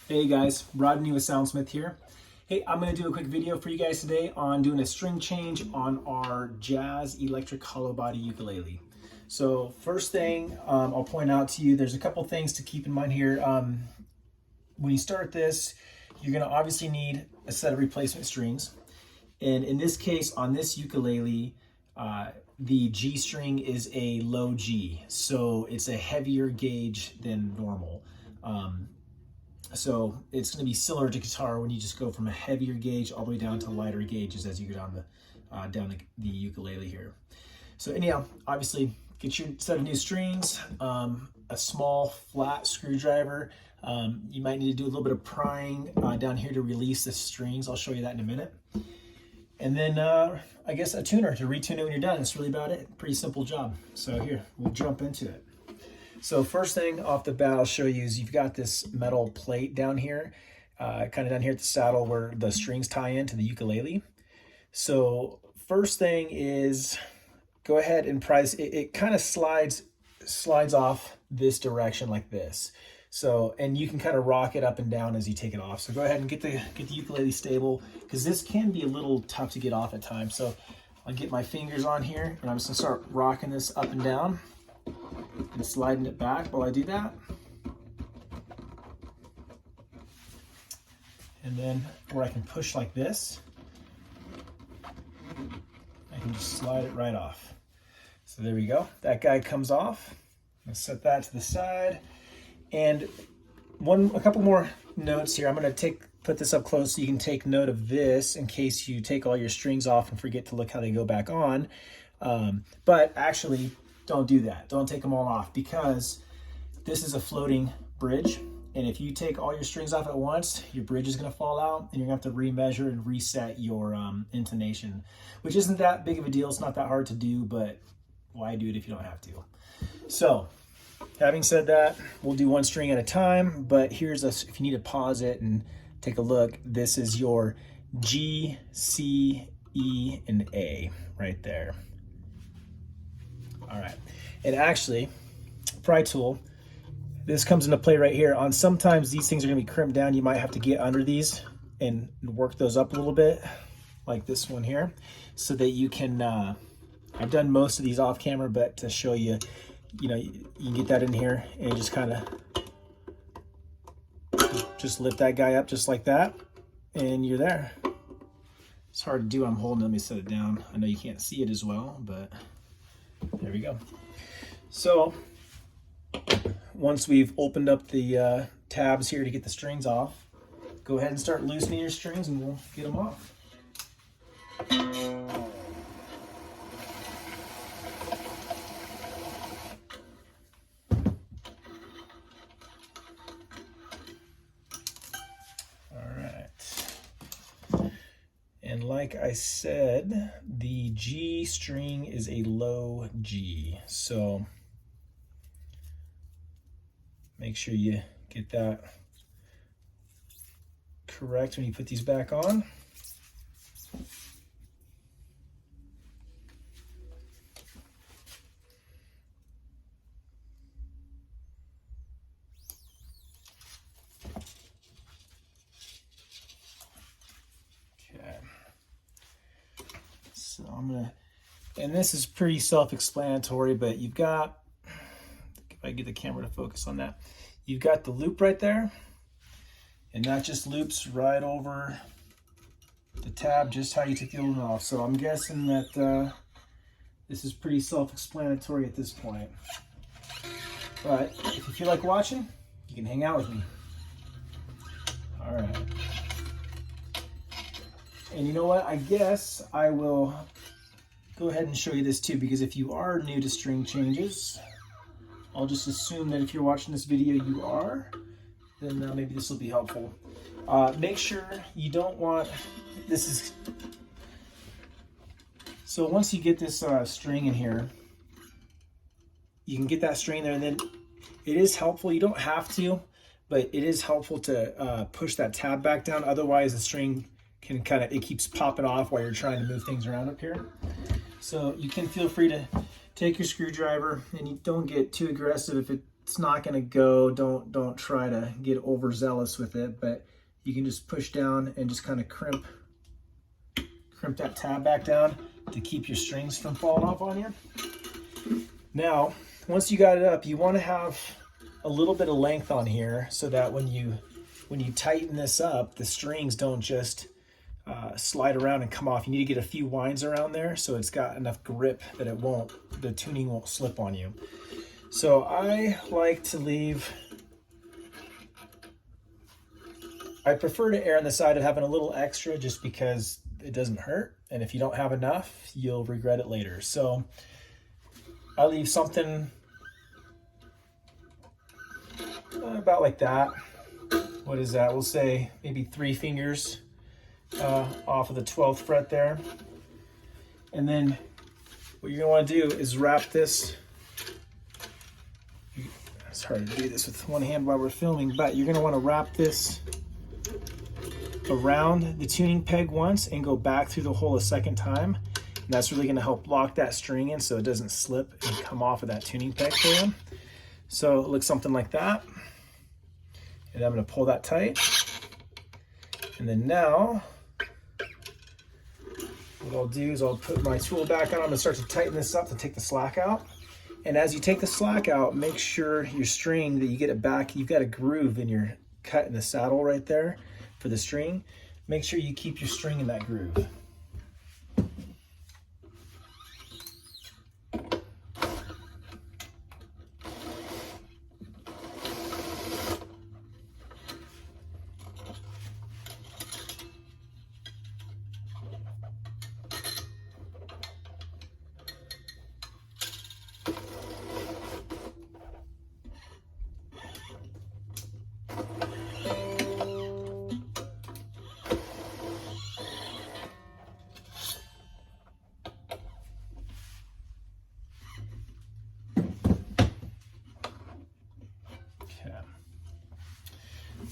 Hey guys, Rodney with Soundsmith here. Hey, I'm going to do a quick video for you guys today on doing a string change on our jazz electric hollow body ukulele. So first thing I'll point out to you, there's a couple things to keep in mind here. When you start this, you're going to obviously need a set of replacement strings. And in this case, on this ukulele, the G string is a low G. So it's a heavier gauge than normal. So it's going to be similar to guitar when you just go from a heavier gauge all the way down to lighter gauges as you go down the ukulele here. So anyhow, obviously get your set of new strings, a small flat screwdriver. You might need to do a little bit of prying down here to release the strings. I'll show you that in a minute. And then I guess a tuner to retune it when you're done. That's really about it. Pretty simple job. So here, we'll jump into it. So first thing off the bat I'll show you is you've got this metal plate down here, kind of down here at the saddle where the strings tie into the ukulele. So first thing is go ahead and prise. It kind of slides off this direction like this. So, and you can kind of rock it up and down as you take it off. So go ahead and get the ukulele stable, because this can be a little tough to get off at times. So I'll get my fingers on here and I'm just gonna start rocking this up and down and sliding it back while I do that. And then where I can push like this, I can just slide it right off. So there we go. That guy comes off. I'm gonna set that to the side. And a couple more notes here. I'm gonna put this up close so you can take note of this in case you take all your strings off and forget to look how they go back on. But actually, don't do that. Don't take them all off, because this is a floating bridge. And if you take all your strings off at once, your bridge is going to fall out and you're going to have to remeasure and reset your intonation, which isn't that big of a deal. It's not that hard to do, but why do it if you don't have to? So having said that, we'll do one string at a time, but if you need to pause it and take a look, this is your G, C, E, and A right there. All right, and actually, pry tool, this comes into play right here. Sometimes these things are gonna be crimped down. You might have to get under these and work those up a little bit, like this one here, so that you can, I've done most of these off camera, but to show you, you can get that in here and just kind of just lift that guy up just like that, and you're there. It's hard to do, I'm holding it, let me set it down. I know you can't see it as well, but there we go. So once we've opened up the tabs here to get the strings off, go ahead and start loosening your strings and we'll get them off. All right. And like I said, the G string is a low G. So make sure you get that correct when you put these back on. Okay. So and this is pretty self-explanatory, but you've got, if I get the camera to focus on that, you've got the loop right there, and that just loops right over the tab, just how you took the old one off. So I'm guessing that this is pretty self-explanatory at this point. But if you feel like watching, you can hang out with me. All right. And you know what? I guess I will go ahead and show you this too, because if you are new to string changes, I'll just assume that if you're watching this video, you are, then maybe this will be helpful. Make sure you don't want, so once you get this string in here, you can get that string there, and then it is helpful, you don't have to, but it is helpful to push that tab back down. Otherwise the string can it keeps popping off while you're trying to move things around up here. So you can feel free to take your screwdriver, and you don't get too aggressive if it it's not going to go. Don't try to get overzealous with it, but you can just push down and just kind of crimp that tab back down to keep your strings from falling off on you. Now, once you got it up, you want to have a little bit of length on here so that when you tighten this up, the strings don't just slide around and come off. You need to get a few winds around there so it's got enough grip that the tuning won't slip on you. So I like to I prefer to err on the side of having a little extra just because it doesn't hurt. And if you don't have enough, you'll regret it later. So I leave something about like that. What is that? We'll say maybe 3 fingers off of the 12th fret there. And then what you're gonna wanna do is wrap this. It's hard to do this with one hand while we're filming, but you're gonna wanna wrap this around the tuning peg once and go back through the hole a second time. And that's really gonna help lock that string in so it doesn't slip and come off of that tuning peg for you. So it looks something like that. And I'm gonna pull that tight. And then now, what I'll do is I'll put my tool back on. I'm gonna start to tighten this up to take the slack out. And as you take the slack out, make sure your string, that you get it back, you've got a groove in your cut in the saddle right there for the string. Make sure you keep your string in that groove.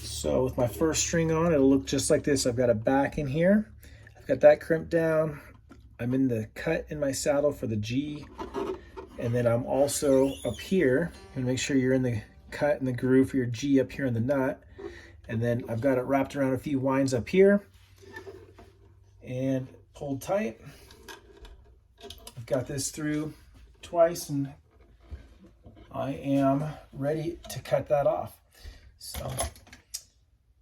So with my first string on, it'll look just like this. I've got a back in here. I've got that crimped down. I'm in the cut in my saddle for the G. And then I'm also up here. And make sure you're in the cut and the groove for your G up here in the nut. And then I've got it wrapped around a few winds up here and pulled tight. I've got this through twice and I am ready to cut that off. So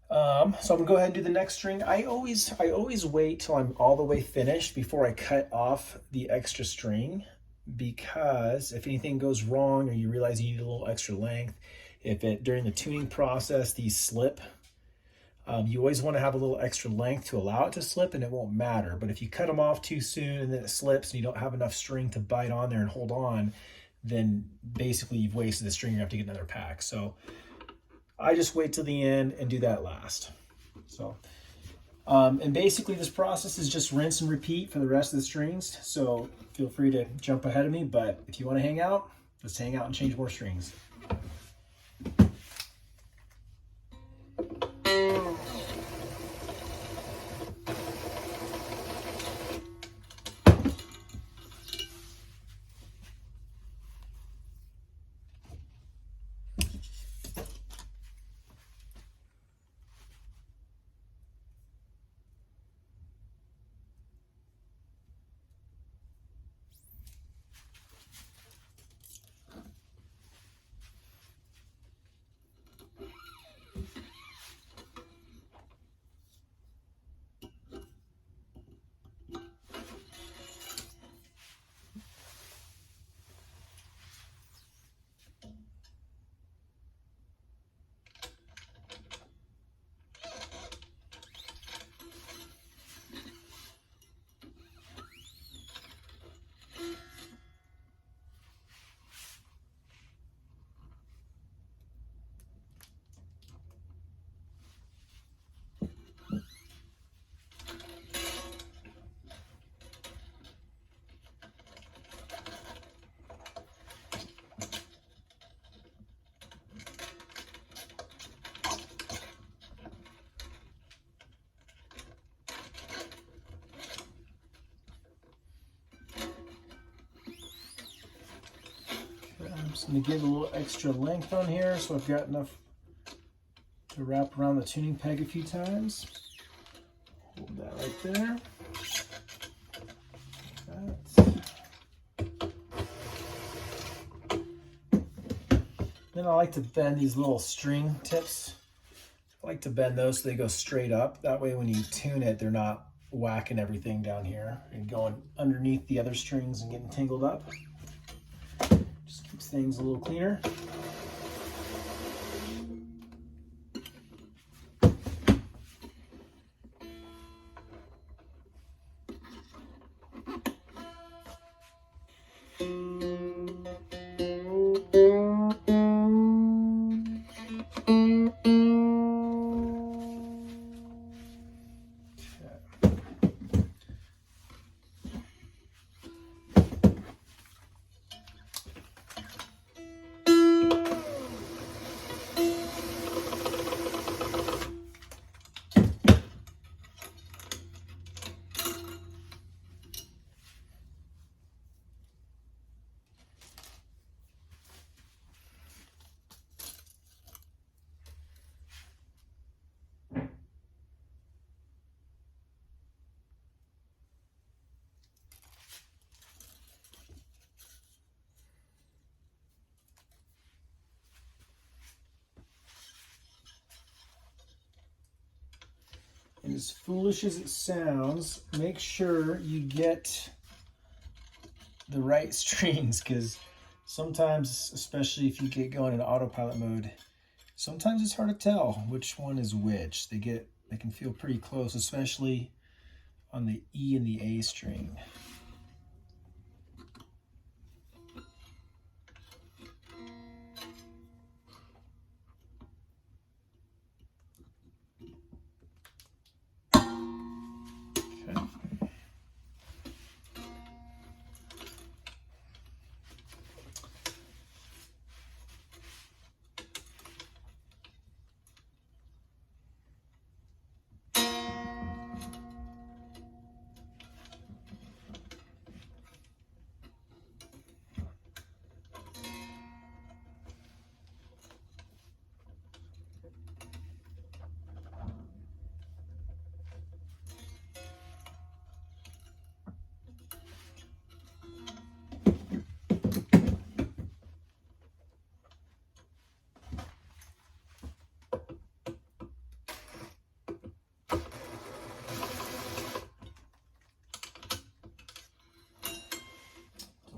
I'm gonna go ahead and do the next string. I always wait till I'm all the way finished before I cut off the extra string, because if anything goes wrong or you realize you need a little extra length, during the tuning process these slip, you always want to have a little extra length to allow it to slip and it won't matter. But if you cut them off too soon and then it slips and you don't have enough string to bite on there and hold on, then basically you've wasted the string. You have to get another pack. So I just wait till the end and do that last. So, and basically this process is just rinse and repeat for the rest of the strings. So feel free to jump ahead of me, but if you want to hang out, let's hang out and change more strings. just going to give a little extra length on here so I've got enough to wrap around the tuning peg a few times. Hold that right there. Then I like to bend these little string tips. I like to bend those so they go straight up. That way when you tune it, they're not whacking everything down here and going underneath the other strings and getting tangled up. Just keeps things a little cleaner. And as foolish as it sounds, make sure you get the right strings, because sometimes, especially if you get going in autopilot mode, sometimes it's hard to tell which one is which. They can feel pretty close, especially on the E and the A string.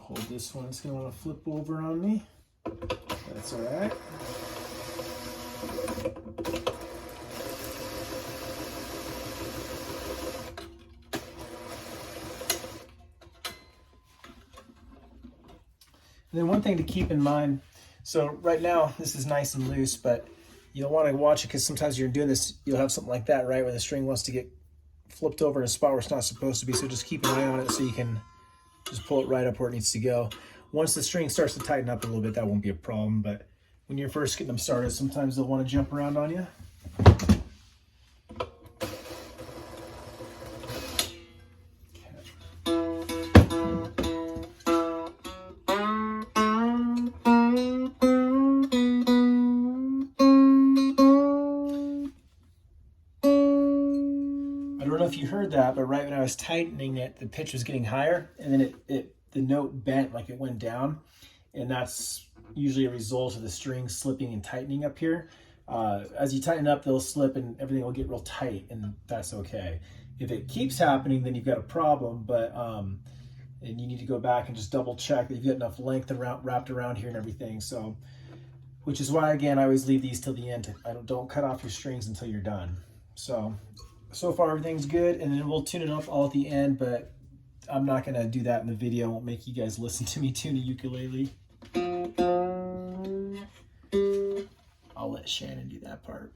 Hold this one, it's going to want to flip over on me. That's all right. And then one thing to keep in mind, so right now this is nice and loose, but you don't want to watch it because sometimes you're doing this, you'll have something like that, right, where the string wants to get flipped over in a spot where it's not supposed to be. So just keep an eye on it so you can just pull it right up where it needs to go. Once the string starts to tighten up a little bit, that won't be a problem. But when you're first getting them started, sometimes they'll want to jump around on you. I don't know if you heard that, but right when I was tightening it, the pitch was getting higher, and then the note bent, like it went down, and that's usually a result of the strings slipping and tightening up here. As you tighten up, they'll slip and everything will get real tight, and that's okay. If it keeps happening, then you've got a problem, but and you need to go back and just double check that you've got enough length wrapped around here and everything. So, which is why, again, I always leave these till the end. Don't cut off your strings until you're done. So far everything's good, and then we'll tune it up all at the end, but I'm not gonna do that in the video. I won't make you guys listen to me tune a ukulele. I'll let Shannon do that part.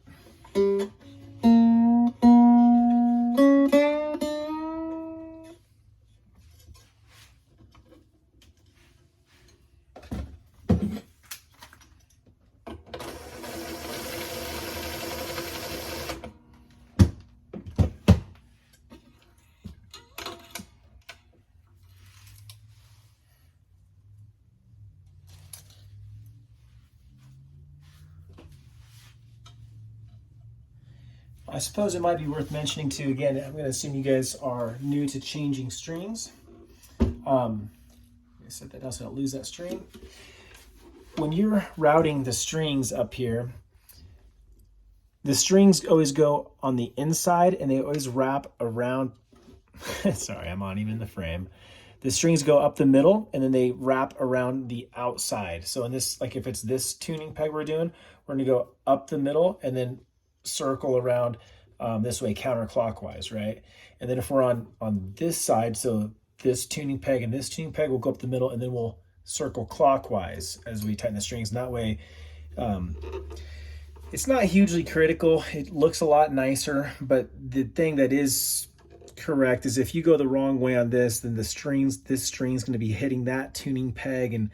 I suppose it might be worth mentioning too, again, I'm going to assume you guys are new to changing strings. I set that down so I don't lose that string. When you're routing the strings up here, the strings always go on the inside and they always wrap around. Sorry, I'm not even in the frame. The strings go up the middle and then they wrap around the outside. So in this, like if it's this tuning peg we're doing, we're gonna go up the middle and then circle around this way counterclockwise, right? And then if we're on this side, so this tuning peg and this tuning peg will go up the middle and then we'll circle clockwise as we tighten the strings. And that way, it's not hugely critical. It looks a lot nicer, but the thing that is correct is if you go the wrong way on this, then this string's going to be hitting that tuning peg, and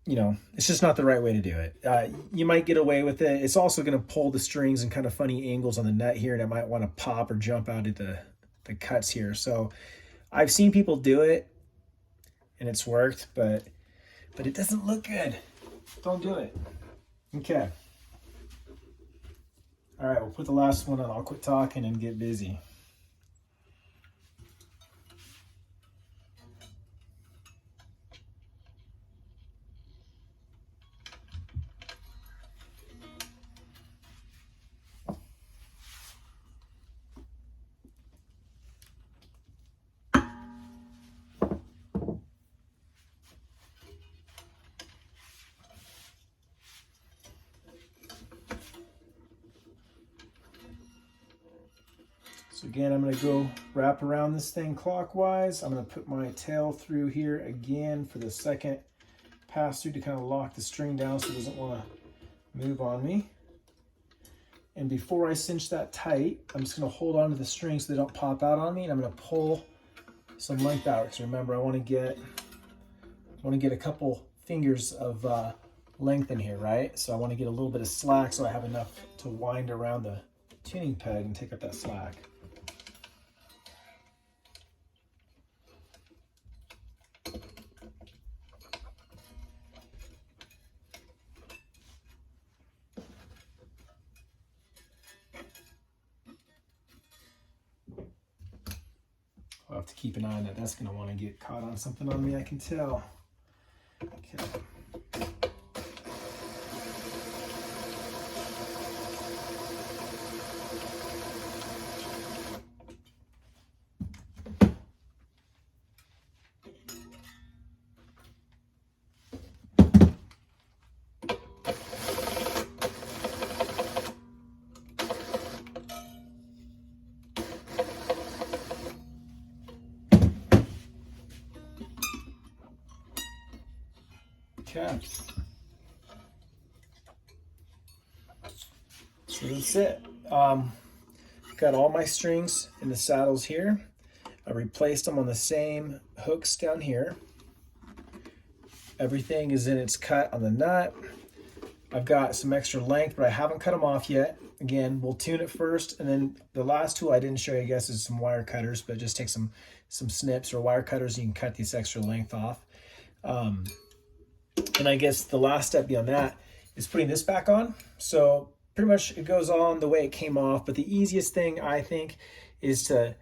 you know, it's just not the right way to do it. You might get away with it. It's also going to pull the strings in kind of funny angles on the nut here, and it might want to pop or jump out at the cuts here. So I've seen people do it and it's worked, but it doesn't look good. Don't do it. Okay. All right, we'll put the last one on. I'll quit talking and get busy. So again, I'm going to go wrap around this thing clockwise. I'm going to put my tail through here again for the second pass through to kind of lock the string down so it doesn't want to move on me. And before I cinch that tight, I'm just going to hold on to the strings so they don't pop out on me, and I'm going to pull some length out, because remember, I want to get a couple fingers of length in here, right? So I want to get a little bit of slack so I have enough to wind around the tuning peg and take up that slack. I'll have to keep an eye on that. That's going to want to get caught on something on me, I can tell. Okay. Okay. So that's it. Got all my strings in the saddles here. I replaced them on the same hooks down here. Everything is in its cut on the nut. I've got some extra length, but I haven't cut them off yet. Again, we'll tune it first, and then the last tool I didn't show you, I guess, is some wire cutters, but just take some snips or wire cutters, and you can cut this extra length off. And I guess the last step beyond that is putting this back on. So pretty much it goes on the way it came off, but the easiest thing I think is to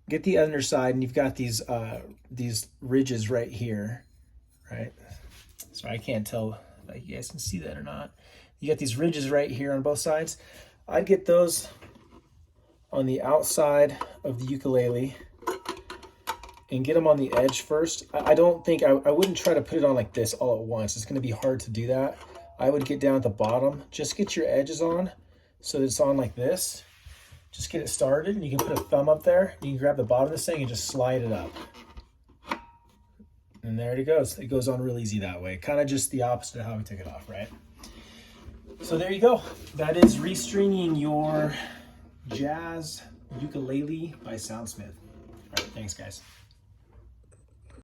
get the underside, and you've got these ridges right here, right? So I can't tell if you guys can see that or not. You got these ridges right here on both sides. I'd get those on the outside of the ukulele and get them on the edge first. I don't think, I wouldn't try to put it on like this all at once. It's going to be hard to do that. I would get down at the bottom, just get your edges on so that it's on like this. Just get it started, and you can put a thumb up there. You can grab the bottom of this thing and just slide it up. And there it goes. It goes on real easy that way. Kind of just the opposite of how we took it off, right? So there you go. That is restringing your jazz ukulele by Soundsmith. All right, thanks guys.